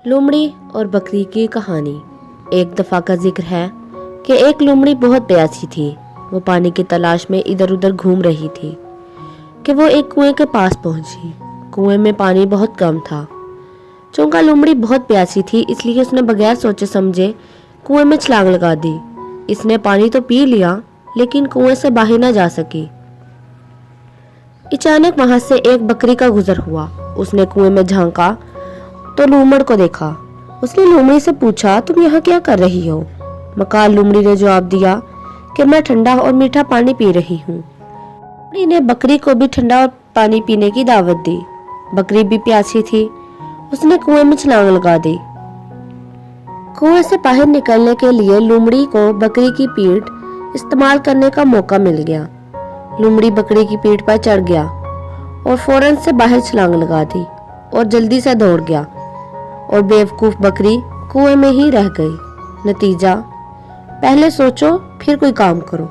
लोमड़ी और बकरी की कहानी। एक दफ़ा का जिक्र है कि एक लोमड़ी बहुत प्यासी थी। वो पानी की तलाश में इधर उधर घूम रही थी कि वो एक कुएं के पास पहुंची। कुएं में पानी बहुत कम था। चूंकि लोमड़ी बहुत प्यासी थी इसलिए उसने बगैर सोचे समझे कुएं में छलांग लगा दी। इसने पानी तो पी लिया लेकिन कुएं से बाहर ना जा सकी। अचानक वहां से एक बकरी का गुजर हुआ। उसने कुएं में झांका तो लोमड़ को देखा। उसने लोमड़ी से पूछा, तुम यहाँ क्या कर रही हो? मकाल लोमड़ी ने जवाब दिया कि मैं ठंडा और मीठा पानी पी रही हूँ। लोमड़ी ने बकरी को भी ठंडा और पानी पीने की दावत दी। बकरी भी प्यासी थी। उसने कुएं में छलांग लगा दी। कुएं से बाहर निकलने के लिए लोमड़ी को बकरी की पीठ इस्तेमाल करने का मौका मिल गया। लोमड़ी बकरी की पीठ पर चढ़ गया और फौरन से बाहर छलांग लगा दी और जल्दी से दौड़ गया और बेवकूफ बकरी कुएं में ही रह गई। नतीजा, पहले सोचो फिर कोई काम करो।